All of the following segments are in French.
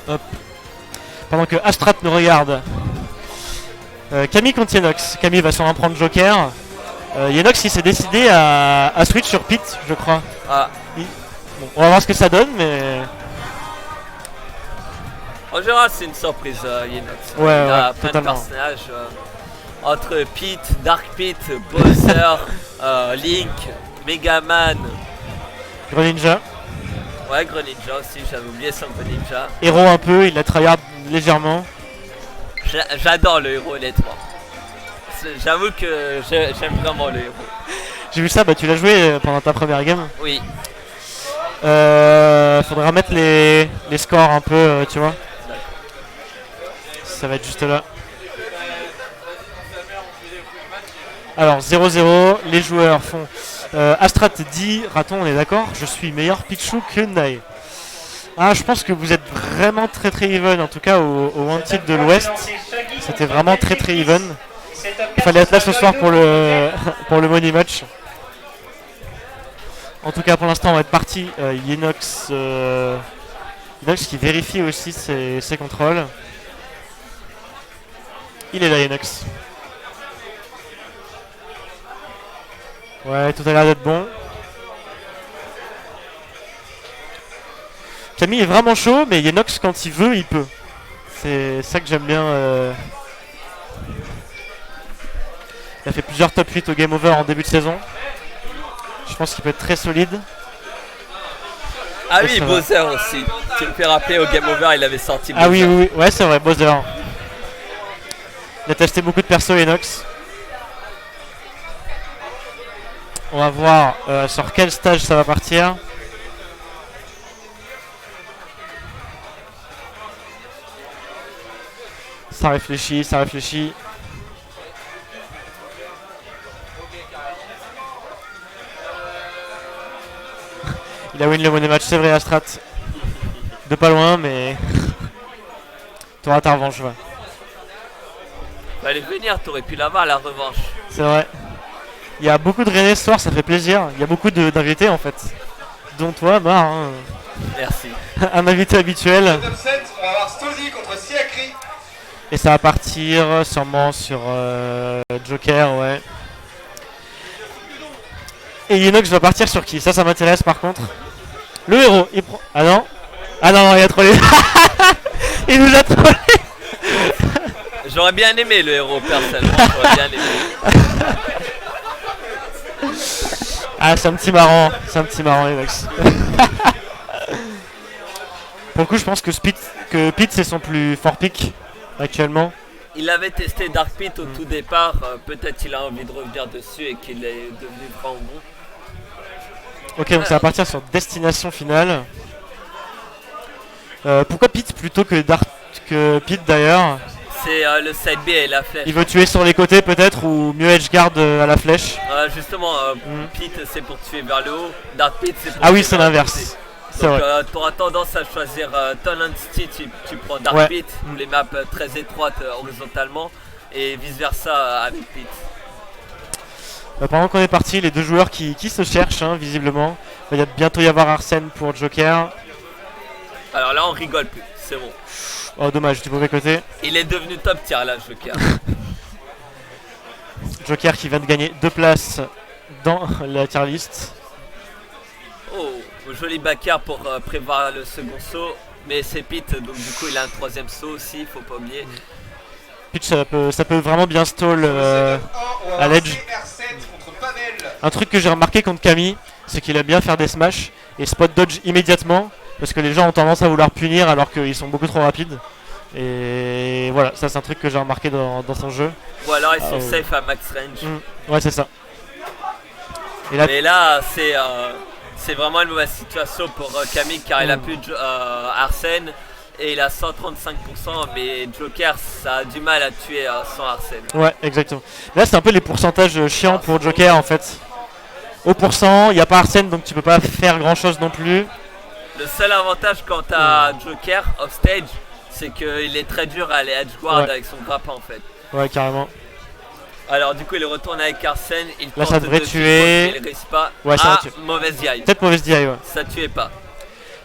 Hop. Pendant que Astrat nous regarde. Camille contre Yenox. Camille va sûrement prendre Joker. Yenox il s'est décidé à switch sur Pete, je crois. Ah. Bon, on va voir ce que ça donne, mais... En général, c'est une surprise, Yenox. Ouais, il a ouais, plein totalement. de personnages. Entre Pete, Dark Pete, Bowser, Link, Megaman. Greninja. Ouais, Greninja aussi, j'avais oublié son Greninja. Héros un peu, il la tryhard légèrement. J'adore le héros, honnêtement. J'avoue que j'aime vraiment le héros. J'ai vu ça, bah tu l'as joué pendant ta première game. Oui. Faudra mettre les scores un peu, tu vois. Ça va être juste là. Alors 0-0, les joueurs font Astrat dit, Raton on est d'accord, je suis meilleur Pichu que Nai. Ah, je pense que vous êtes vraiment très even, en tout cas au Wanted de l'Ouest. C'était vraiment très even. Il fallait être là ce soir pour le, pour le money match. En tout cas pour l'instant on va être parti. Yenox qui vérifie aussi ses contrôles. Il est là Yenox. Ouais, tout a l'air d'être bon. Camille est vraiment chaud, mais Yenox quand il veut, il peut. C'est ça que j'aime bien. Il a fait plusieurs top 8 au Game Over en début de saison. Je pense qu'il peut être très solide. Ah oui, Bowser aussi. Tu me fais rappeler au Game Over, il avait sorti Bowser. Ah oui, oui, ouais, c'est vrai, Bowser. Il a testé beaucoup de persos Yenox. On va voir sur quel stage ça va partir. Ça réfléchit, ça réfléchit. Il a win le money match, c'est vrai Astrat. De pas loin, mais... T'auras ta revanche, ouais. Fallait venir, t'aurais pu l'avoir la revanche. C'est vrai. Il y a beaucoup de René ce soir, ça fait plaisir. Il y a beaucoup d'invités en fait. Dont toi, Mar. Hein. Merci. Un invité habituel. Top 7, on va avoir Stozy contre Siakri. Et ça va partir sûrement sur Joker, ouais. Et Yenox va partir sur qui? Ça m'intéresse par contre. Le héros, il prend... Ah non. Ah non, il a trollé. Il nous a trollé. J'aurais bien aimé le héros, personnellement. J'aurais bien aimé. Ah, c'est un petit marrant, Yenox. Pour le coup, je pense que Pete c'est son plus fort pick actuellement. Il avait testé Dark Pit au tout départ. Peut-être il a envie de revenir dessus et qu'il est devenu vraiment bon. Ok, donc ça va partir sur destination finale. Pourquoi Pete plutôt que Pete d'ailleurs? C'est le side B et la flèche. Il veut tuer sur les côtés peut-être ou mieux edgeguard à la flèche? Justement, Pete c'est pour tuer vers le haut, Dark Pit c'est pour Ah oui, tuer c'est vers le l'inverse. côté. Donc tu auras tendance à choisir Tonancy, tu prends Dark Pit, pour les maps très étroites horizontalement, et vice versa avec Pete. Pendant qu'on est parti, les deux joueurs qui se cherchent hein, visiblement. Il va bientôt y avoir Arsène pour Joker. Alors là on rigole plus, c'est bon. Oh dommage, du mauvais côté. Il est devenu top tier là, Joker. Joker qui vient de gagner 2 places dans la tier list. Oh, joli backer pour prévoir le second saut. Mais c'est Pete, donc du coup il a un troisième saut aussi, faut pas oublier. Pitch, ça peut vraiment bien stall à l'edge. Un truc que j'ai remarqué contre Camille, c'est qu'il aime bien faire des smash et spot dodge immédiatement. Parce que les gens ont tendance à vouloir punir alors qu'ils sont beaucoup trop rapides. Et voilà, ça c'est un truc que j'ai remarqué dans son jeu. Ou alors ils sont safe à max range. Ouais, c'est ça. Et là c'est vraiment une mauvaise situation pour Camille car il a plus Arsène et il a 135%, mais Joker ça a du mal à tuer sans Arsène. Ouais, exactement. Là c'est un peu les pourcentages chiants pour Joker en fait. Au pourcent, il n'y a pas Arsène donc tu peux pas faire grand chose non plus. Le seul avantage quand t'as Joker off stage, c'est qu'il est très dur à aller edgeguard avec son grappin en fait. Ouais, carrément. Alors du coup il retourne avec Arsène, il là tente ça devrait tuer. Il risque pas. Ouais, ça va tuer. Mauvaise DI. Peut-être mauvaise DI, ouais. Ça tuait pas.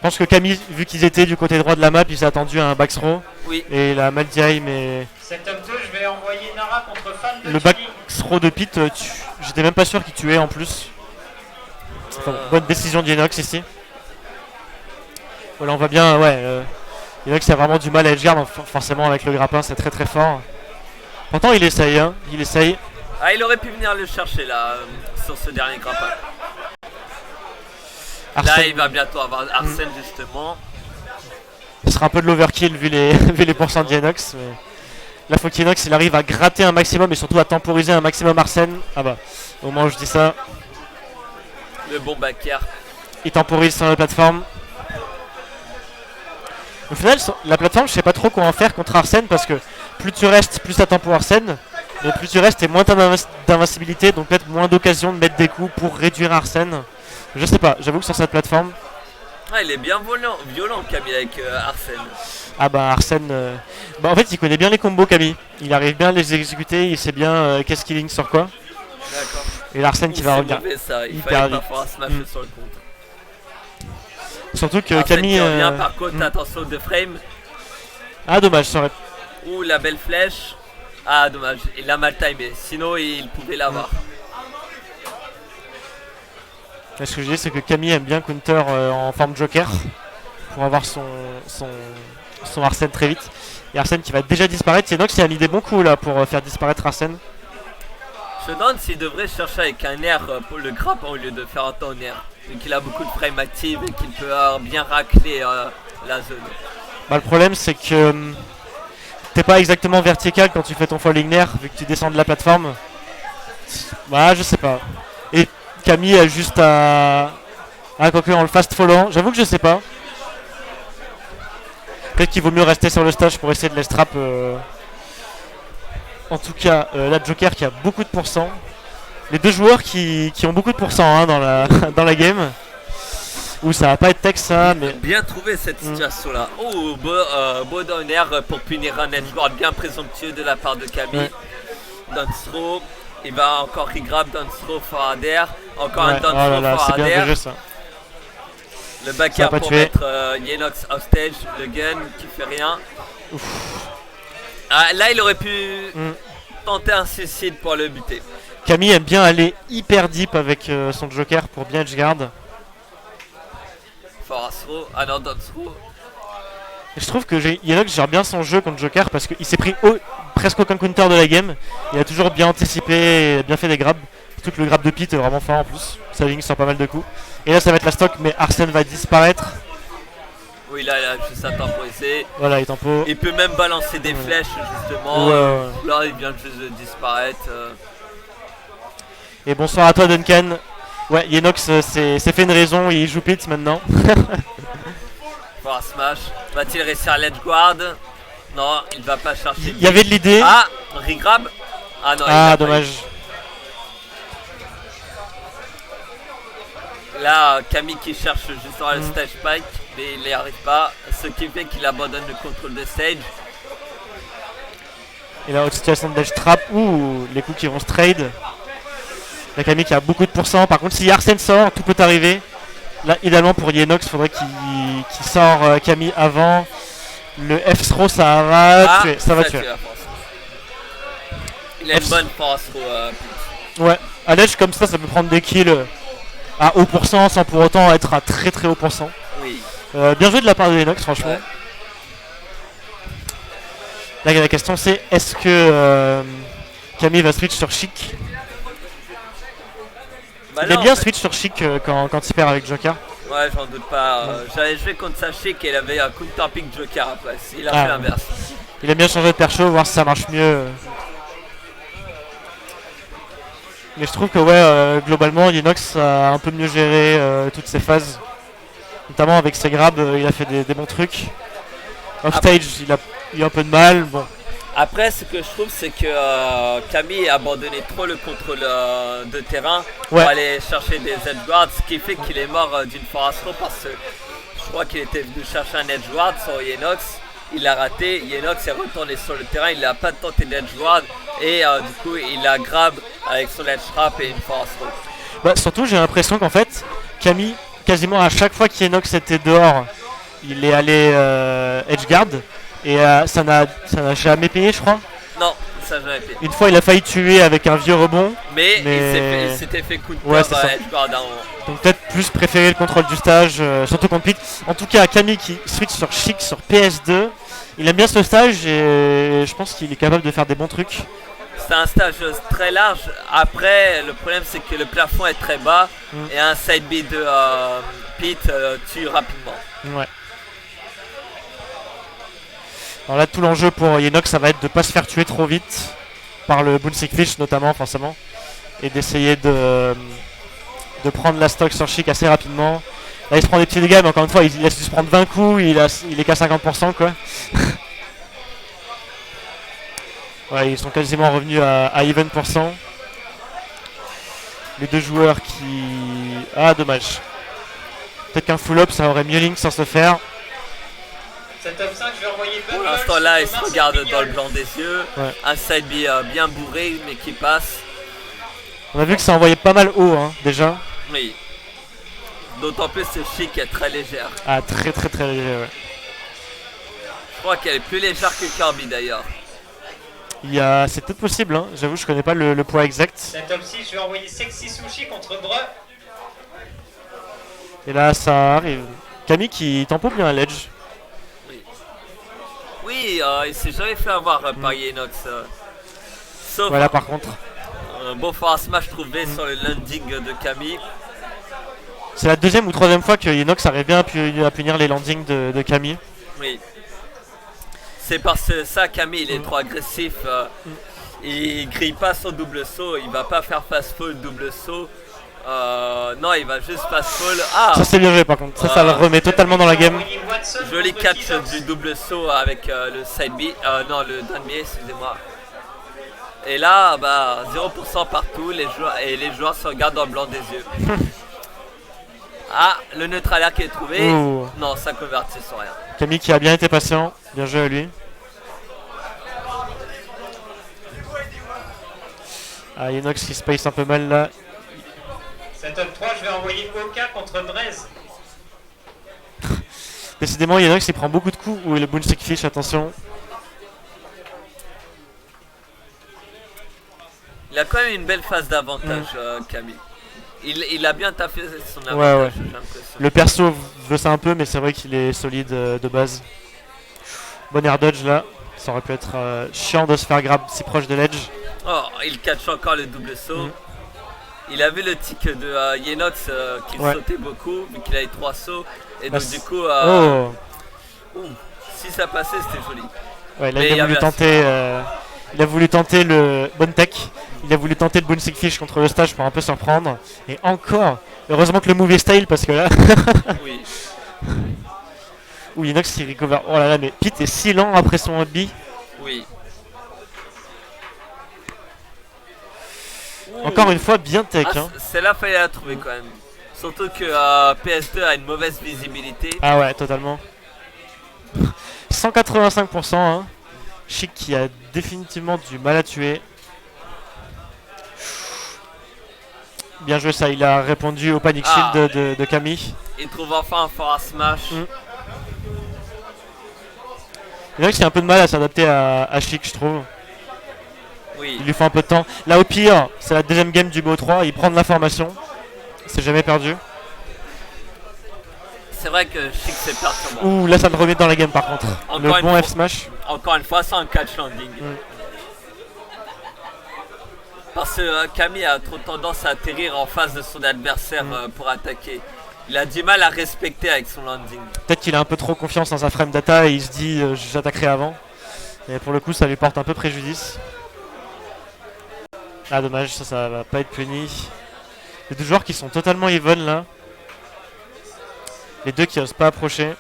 pense que Camille, vu qu'ils étaient du côté droit de la map, il s'est attendu à un back throw. Oui. Et il a mal direct, mais. Cet top 2, je vais envoyer Nara contre fan de Le back throw de Pete, j'étais même pas sûr qu'il tuait en plus. Enfin, bonne décision d'Inox ici. Voilà, on voit bien, ouais. Inox a vraiment du mal à edgeguard, donc forcément avec le grappin, c'est très très fort. Pourtant, il essaye, hein. Il essaye. Ah, il aurait pu venir le chercher là, sur ce dernier grappin. Arsène, Là, il va bientôt avoir Arsène justement. ce sera un peu de l'overkill vu les pourcents d'Inox. Mais... Là, faut qu'Inox il arrive à gratter un maximum et surtout à temporiser un maximum Arsène. Ah bah, au moment où je dis ça, Le bon backer. il temporise sur la plateforme. Au final, la plateforme, je sais pas trop quoi en faire contre Arsène parce que plus tu restes, plus ça tempo Arsène. Mais plus tu restes et moins t'as d'invincibilité, donc peut-être moins d'occasion de mettre des coups pour réduire Arsène. Je sais pas, j'avoue que sur cette plateforme. Ah, il est bien violent Camille avec Arsène. Ah bah Arsène, bah en fait il connaît bien les combos Camille. Il arrive bien à les exécuter, il sait bien qu'est-ce qu'il ligne sur quoi. D'accord. Et l'Arsène qui va revenir. Ça. Il hyper fallait pas vite. faire smash sur le compte. Surtout que Arsène Camille. qui revient, par contre, attention de frame. Ah dommage, ça aurait. Ouh, la belle flèche. Ah, dommage, il l'a mal timé. Sinon, il pouvait l'avoir. Ce que je dis c'est que Camille aime bien counter en forme joker pour avoir son Arsène très vite. Et Arsène qui va déjà disparaître. Inox il a mis des bons coups là pour faire disparaître Arsène. Je me demande s'il devrait chercher avec un air pour le grappin au lieu de faire un temps en air. Vu qu'il a beaucoup de frame active et qu'il peut bien racler la zone. Bah, le problème c'est que t'es pas exactement vertical quand tu fais ton falling air vu que tu descends de la plateforme. Bah je sais pas. Et Camille a juste à quoique en le fast fallant, j'avoue que je sais pas. Peut-être qu'il vaut mieux rester sur le stage pour essayer de les strap. En tout cas, la Joker qui a beaucoup de pourcents. Les deux joueurs qui ont beaucoup de pourcents hein, dans la game. Où ça va pas être tech ça, mais. Bien trouvé cette situation là. Oh, beau down air pour punir un edge guard bien présomptueux de la part de Camille. Ouais. Down throw. Il va encore regrab down throw forward air. Encore un Ouais, down oh là throw là, c'est forward bien air. déjà ça. Le backer pas pour tué. mettre Yenox off stage. Le gun qui fait rien. Ah, là il aurait pu tenter un suicide pour le buter. Camille aime bien aller hyper deep avec son Joker pour bien edgeguard. Forward throw. Ah non, down throw. Et je trouve que Yenox gère bien son jeu contre Joker parce qu'il s'est pris presque aucun counter de la game. Il a toujours bien anticipé et bien fait des grabs. Surtout que le grab de Pete est vraiment fort en plus. Sa ligne sort pas mal de coups. Et là ça va être la stock mais Arsène va disparaître. Oui, là il a juste à temporiser. Voilà, il tempo. Il peut même balancer des flèches justement. Ouais. Là il vient juste de disparaître. Et bonsoir à toi Duncan. Ouais, Yenox s'est fait une raison, il joue Pete maintenant. Pour un smash. Va-t-il réussir à l'edge guard? Non, il va pas chercher. Il y avait de l'idée. Ah, regrab. Ah non, il Ah l'a pas dommage. eu. Là, Camille qui cherche justement le stage spike, mais il n'y arrive pas. Ce qui fait qu'il abandonne le contrôle de stage. Et là, haute situation de dash trap. Ouh, les coups qui vont se trade. La Camille qui a beaucoup de pourcents. Par contre, si Arsène sort, tout peut arriver. Là, idéalement pour Yenox, il faudrait qu'il sort Camille avant. Le F-throw, ça va tuer. Ça va tuer. Il a une bonne force throw. Ouais, à l'edge comme ça peut prendre des kills à haut pourcent sans pour autant être à très très haut pourcent. Oui. Bien joué de la part de Yenox, franchement. Ouais. Là, la question c'est est-ce que Camille va switch sur Chic? Bah Il là, aime bien en fait- switch sur Chic quand il perd avec Joker. Ouais, j'en doute pas. J'avais joué contre Sachik et il avait un counter pick Joker après. Il a Ah. fait l'inverse. Il aime bien changer de percho, voir si ça marche mieux. Mais je trouve que ouais, globalement, Yenox a un peu mieux géré toutes ses phases. Notamment avec ses grabs, il a fait des bons trucs. Offstage, il a eu un peu de mal. Bon, Après, ce que je trouve, c'est que Camille a abandonné trop le contrôle de terrain pour Ouais. aller chercher des edge guards, ce qui fait qu'il est mort d'une force throw parce que je crois qu'il était venu chercher un edge guard sur Yenox. Il a raté, Yenox est retourné sur le terrain, il n'a pas tenté d'edge guard et du coup il a grab avec son edge trap et une force throw. bah, surtout j'ai l'impression qu'en fait, Camille, quasiment à chaque fois qu'Yenox était dehors il est allé edgeguard et ça n'a jamais payé, je crois. Non, ça jamais fait. Une fois, il a failli tuer avec un vieux rebond. Mais il s'était fait coup de Ouais, peur c'est ça. à edgeguard. Donc peut-être plus préférer le contrôle du stage, surtout contre Pete. En tout cas, Camille qui switch sur Chic sur PS2. Il aime bien ce stage et je pense qu'il est capable de faire des bons trucs. C'est un stage très large. Après, le problème c'est que le plafond est très bas et un side B de Pete tue rapidement. Ouais. Alors là, tout l'enjeu pour Yenox, ça va être de ne pas se faire tuer trop vite par le Bouncy Fish notamment, forcément, et d'essayer de prendre la stock sur Chic assez rapidement. Là, il se prend des petits dégâts, mais encore une fois, il laisse se prendre 20 coups, il est qu'à 50%, quoi. Ouais, ils sont quasiment revenus à even %. Les deux joueurs qui... Ah, dommage. Peut-être qu'un full-up, ça aurait mieux link sans se faire. Cet top 5, je vais envoyer Pour l'instant là, il se regarde dans le blanc des yeux. Ouais. Un side B bien bourré, mais qui passe. On a vu que ça envoyait pas mal haut, hein, déjà. Oui. D'autant plus que Chic est très légère. Ah, très léger, ouais. Je crois qu'elle est plus légère que Kirby d'ailleurs. C'est peut-être possible, hein. J'avoue, je connais pas le poids exact. La top 6, je vais envoyer Sexy Sushi contre Breu. Et là, ça arrive. Camille qui tempo bien à l'edge. Oui, il s'est jamais fait avoir par Yenox. Sauf voilà, par contre. Un bon forward smash trouvé sur le landing de Camille. C'est la deuxième ou troisième fois que Yenox arrive bien à punir les landings de Camille. Oui. C'est parce que ça, Camille, il est trop agressif. Il grille pas son double saut, il va pas faire fast fall double saut. Non, il va juste fast fall. Ah, ça c'est bien joué par contre, ça le remet totalement dans la game. Joli catch du double saut avec le side B, non le down B, excusez-moi. Et là, bah 0% partout, les joueurs se regardent dans le blanc des yeux. Ah, le neutral air qui est trouvé. Ouh. Non, ça convertit sur rien. Camille qui a bien été patient, bien joué à lui. Ah, Yenox qui space un peu mal là. Cette top 3, je vais envoyer Oka contre Drez. Décidément, Yenox il prend beaucoup de coups. Oui, le Bouncy Fish, attention. Il a quand même une belle phase d'avantage, Camille. Il a bien taffé son avantage, ouais. j'ai l'impression. Le perso veut ça un peu, mais c'est vrai qu'il est solide de base. Bon air dodge là. Ça aurait pu être chiant de se faire grab si proche de l'edge. Oh, il catch encore le double saut. Il a vu le tic de Yenox qui sautait beaucoup, vu qu'il a eu 3 sauts. Et donc du coup, si ça passait, c'était joli. Ouais, là il a voulu tenter le bon tech. Il a voulu tenter le Bouncy Fish contre le stage pour un peu surprendre. Et encore, heureusement que le move est style parce que là... Oui. Ouh, Yenox qui recover. Oh là là, mais Pete est si lent après son hobby. Oui. Encore une fois, bien tech. Ah, hein. Celle-là, fallait la trouver quand même. Surtout que PS2 a une mauvaise visibilité. Ah ouais, totalement. 185%. Hein. Chic qui a définitivement du mal à tuer. Bien joué ça, il a répondu au panic shield de Camille. Il trouve enfin un forward smash. Il y a qui a un peu de mal à s'adapter à Chic, je trouve. Oui. Il lui faut un peu de temps. Là au pire, c'est la deuxième game du BO3, il prend de l'information. C'est jamais perdu. C'est vrai que Chic c'est perturbant. Ouh, là ça me remet dans la game par contre. Le bon F-smash. Encore une fois, c'est un catch landing. Parce que Camille a trop tendance à atterrir en face de son adversaire pour attaquer. Il a du mal à respecter avec son landing. Peut-être qu'il a un peu trop confiance dans sa frame data et il se dit j'attaquerai avant. Et pour le coup ça lui porte un peu préjudice. Ah dommage, ça va pas être puni. Les deux joueurs qui sont totalement even là. Les deux qui osent pas approcher.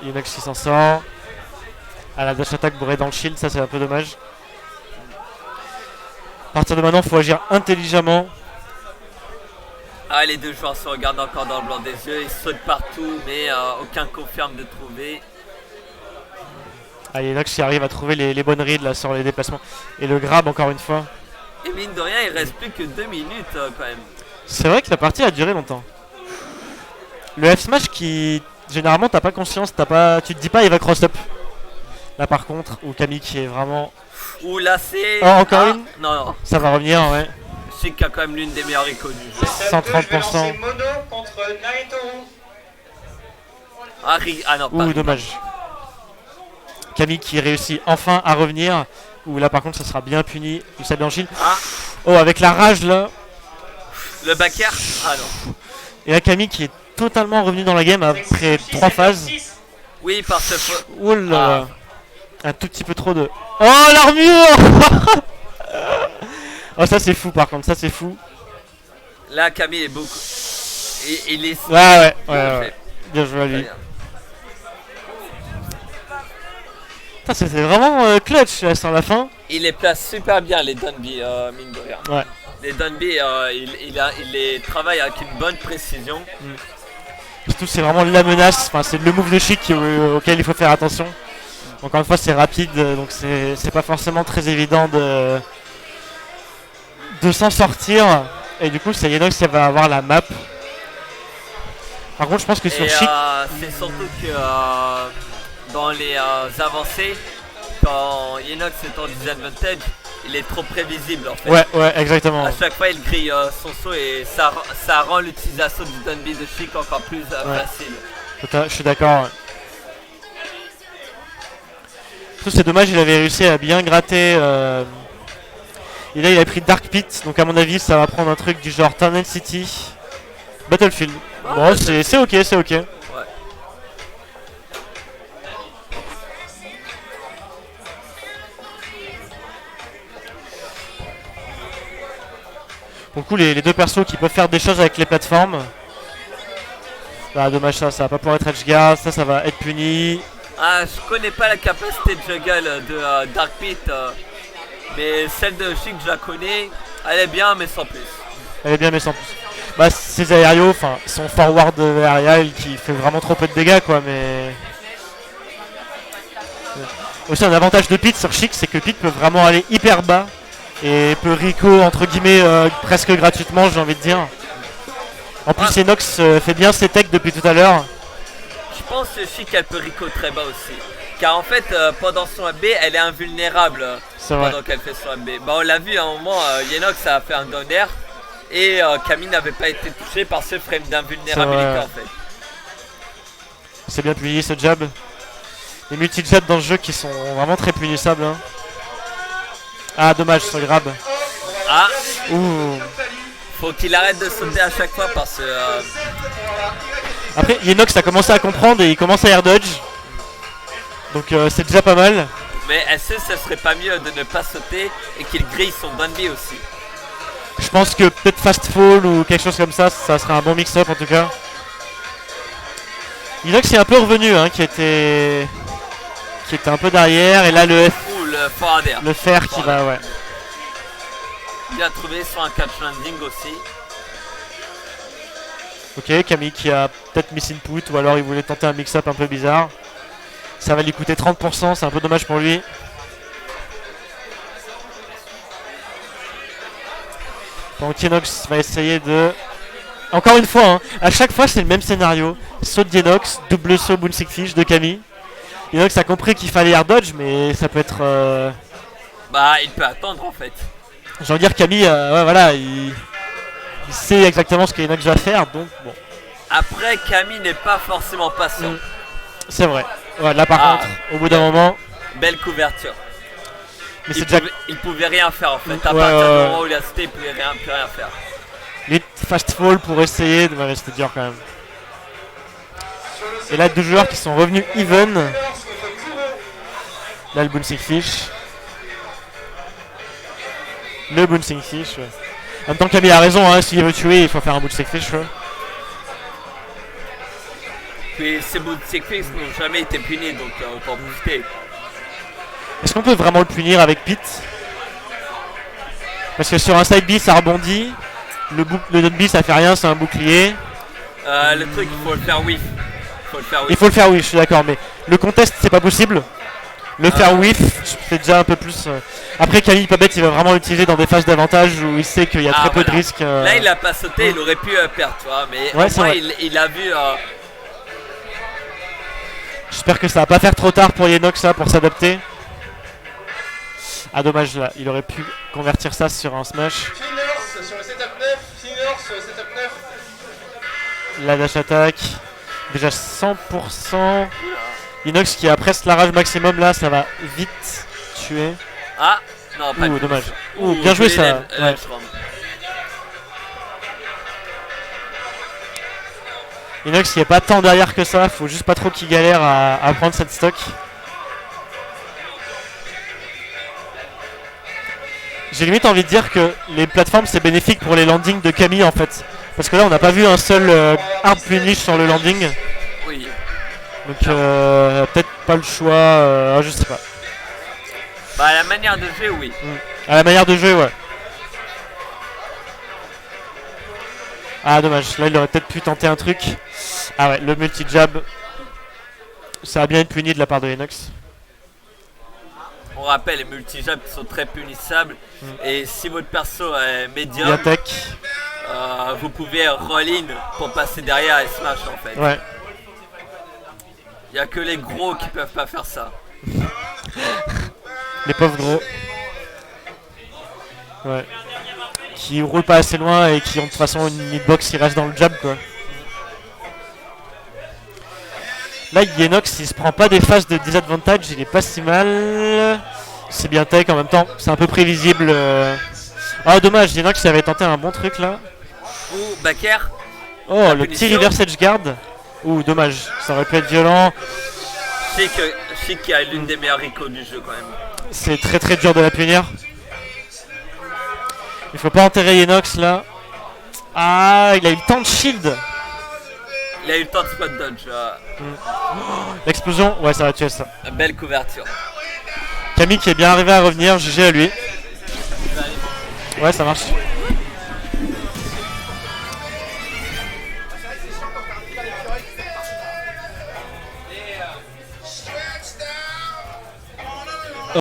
Yenox qui s'en sort. Ah, la dash attack bourrée dans le shield, ça c'est un peu dommage. À partir de maintenant, il faut agir intelligemment. Ah, les deux joueurs se regardent encore dans le blanc des yeux, ils sautent partout, mais aucun confirme de trouver. Ah, Yenox qui arrive à trouver les bonnes reads là sur les déplacements. Et le grab encore une fois. Et mine de rien, il reste plus que 2 minutes quand même. C'est vrai que la partie a duré longtemps. Le F-Smash qui, généralement, t'as pas conscience, tu te dis pas il va cross-up. Là par contre, ou Camille qui est vraiment... Ouh là c'est... Oh, encore une. Non. Ça va revenir, ouais. Chic a quand même l'une des meilleures échos du jeu. 130%. Je vais lancer Mono contre Naitoru. Ah non, pas. Ouh, dommage. Camille qui réussit enfin à revenir. Ouh, là par contre, ça sera bien puni. Du sabre en Chine. Ah, Oh, avec la rage là. le back air. Ah non. Et là, Camille qui est totalement revenu dans la game après 3 phases. Oui, parce que... Oh là là. Un tout petit peu trop de... Oh, l'armure. Oh, ça c'est fou par contre, ça c'est fou. Là, Camille est beaucoup... Il est... Ouais. Bien joué à lui. C'était vraiment clutch là, sur la fin. Il les place super bien, les Dunby, mine de rien. Ouais. Les Dunby, il les travaille avec une bonne précision. Surtout c'est vraiment la menace, enfin, c'est le move de Chic auquel il faut faire attention. Encore une fois c'est rapide, donc c'est pas forcément très évident de s'en sortir. Et du coup c'est Yenox qui va avoir la map. Par contre je pense que sur Chic... c'est surtout que dans les avancées, quand Yenox est en disadvantage, il est trop prévisible en fait. Ouais, exactement. À chaque fois il grille son saut et ça rend l'utilisation du Dunby de Chic encore plus facile. Je suis d'accord. Ouais. Surtout c'est dommage, il avait réussi à bien gratter. Et là il a pris Dark Pit, donc à mon avis ça va prendre un truc du genre Turn City, Battlefield. Bon, c'est ok, c'est ok. Ouais. Pour le coup les deux persos qui peuvent faire des choses avec les plateformes. Ah dommage, ça va pas pouvoir être edgeguard, ça va être puni. Ah, je connais pas la capacité de juggle de Dark Pit, mais celle de Chic je la connais, elle est bien mais sans plus. Elle est bien mais sans plus. Bah ces aériaux, enfin son forward aérial qui fait vraiment trop peu de dégâts quoi, mais... Aussi un avantage de Pit sur Chic, c'est que Pit peut vraiment aller hyper bas et peut Rico entre guillemets presque gratuitement, j'ai envie de dire. En plus Enox fait bien ses techs depuis tout à l'heure. Je pense que Chic elle peut Rico très bas aussi. Car en fait pendant son AB elle est invulnérable pendant qu'elle fait son AB. Bah on l'a vu à un moment, Yenox a fait un down air et Camille n'avait pas été touché par ce frame d'invulnérabilité en fait. C'est bien puni ce jab. Les multi-jabs dans le jeu qui sont vraiment très punissables. Hein. Ah dommage ce grab. Ah. Ouh. Faut qu'il arrête de sauter à chaque fois parce que... Après Yenox a commencé à comprendre et il commence à air dodge. Donc c'est déjà pas mal. Mais est-ce que ça serait pas mieux de ne pas sauter et qu'il grille son Dunby aussi? Je pense que peut-être fast fall ou quelque chose comme ça serait un bon mix-up en tout cas. Yenox est un peu revenu, hein, qui était un peu derrière et là le F. Ouh, le forward air. Le fer qui va, ouais. Bien trouvé sur un catch landing aussi. Ok, Camille qui a peut-être miss input ou alors il voulait tenter un mix-up un peu bizarre. Ça va lui coûter 30%, c'est un peu dommage pour lui. Donc Yenox va essayer de... Encore une fois, hein, à chaque fois c'est le même scénario. Saut de Yenox, double saut Bouncing Fish de Camille. Yenox a compris qu'il fallait air dodge mais ça peut être... Bah il peut attendre en fait. J'ai envie de dire Camille, ouais, voilà, il sait exactement ce que Yenox va faire, donc bon. Après Camille n'est pas forcément patient. C'est vrai. Ouais, là par contre, au bout d'un moment... Belle couverture. Mais il pouvait rien faire en fait. À partir du moment où il a sauté, il pouvait plus rien faire. Limite fast fall pour essayer de rester dur quand même. Et là deux joueurs qui sont revenus even. Là le Bouncing Fish. Le Bouncing Fish, ouais. En même temps Camille a raison, hein, s'il veut tuer il faut faire un Bouncing Fish. Ouais. Puis ces Bouncing Fish n'ont jamais été punis donc on peut en profiter. Est-ce qu'on peut vraiment le punir avec Pit? Parce que sur un side B ça rebondit. Le down B ça fait rien, c'est un bouclier. Le truc il faut le faire whiff. Il faut le faire oui, je suis d'accord, mais le contest c'est pas possible. Le faire whiff, c'est déjà un peu plus. Après, Camille Pabet, il va vraiment l'utiliser dans des phases d'avantage où il sait qu'il y a très peu de risques. Là, il a pas sauté, il aurait pu perdre, tu vois, mais Ouais, au moins, vrai. il a vu. J'espère que ça va pas faire trop tard pour Yenox là pour s'adapter. Ah dommage là, il aurait pu convertir ça sur un smash. Finners sur le setup 9. Finners sur le setup 9. La dash attack. Déjà 100%. Inox qui a presque la rage maximum là, ça va vite tuer. Ah, non, pas Ouh, de dommage. punition. Ouh, bien joué, ça. Ouais. Inox qui est pas tant derrière que ça, faut juste pas trop qu'il galère à prendre cette stock. J'ai limite envie de dire que les plateformes c'est bénéfique pour les landings de Camille en fait. Parce que là on n'a pas vu un seul hard punish sur le landing. Oui. Donc peut-être pas le choix, je sais pas. Bah la manière de jouer, oui. À la manière de jeu, ouais. Ah dommage, là il aurait peut-être pu tenter un truc. Ah ouais, le multi-jab. Ça va bien être puni de la part de Inox. On rappelle, les multi-jabs sont très punissables. Et si votre perso est Il médium, attaque. vous pouvez roll-in pour passer derrière et smash en fait. Ouais. Il n'y a que les gros qui peuvent pas faire ça. Les pauvres gros. Ouais. Qui roulent pas assez loin et qui ont de toute façon une hitbox qui reste dans le jab quoi. Là Yenox il se prend pas des phases de disadvantage, il est pas si mal. C'est bien tech en même temps, c'est un peu prévisible. Ah dommage, Yenox il avait tenté un bon truc là. Ou Baker. Oh La le punition. petit reverse edge guard. Ouh dommage, ça aurait pu être violent. Je sais qu'il y a l'une des meilleures recos du jeu quand même. C'est très très dur de la punir. Il faut pas enterrer Yenox là. Ah il a eu le temps de shield. Il a eu le temps de spot dodge. L'explosion, ouais ça va tuer ça. Belle couverture. Camille qui est bien arrivé à revenir, GG à lui. Ouais ça marche.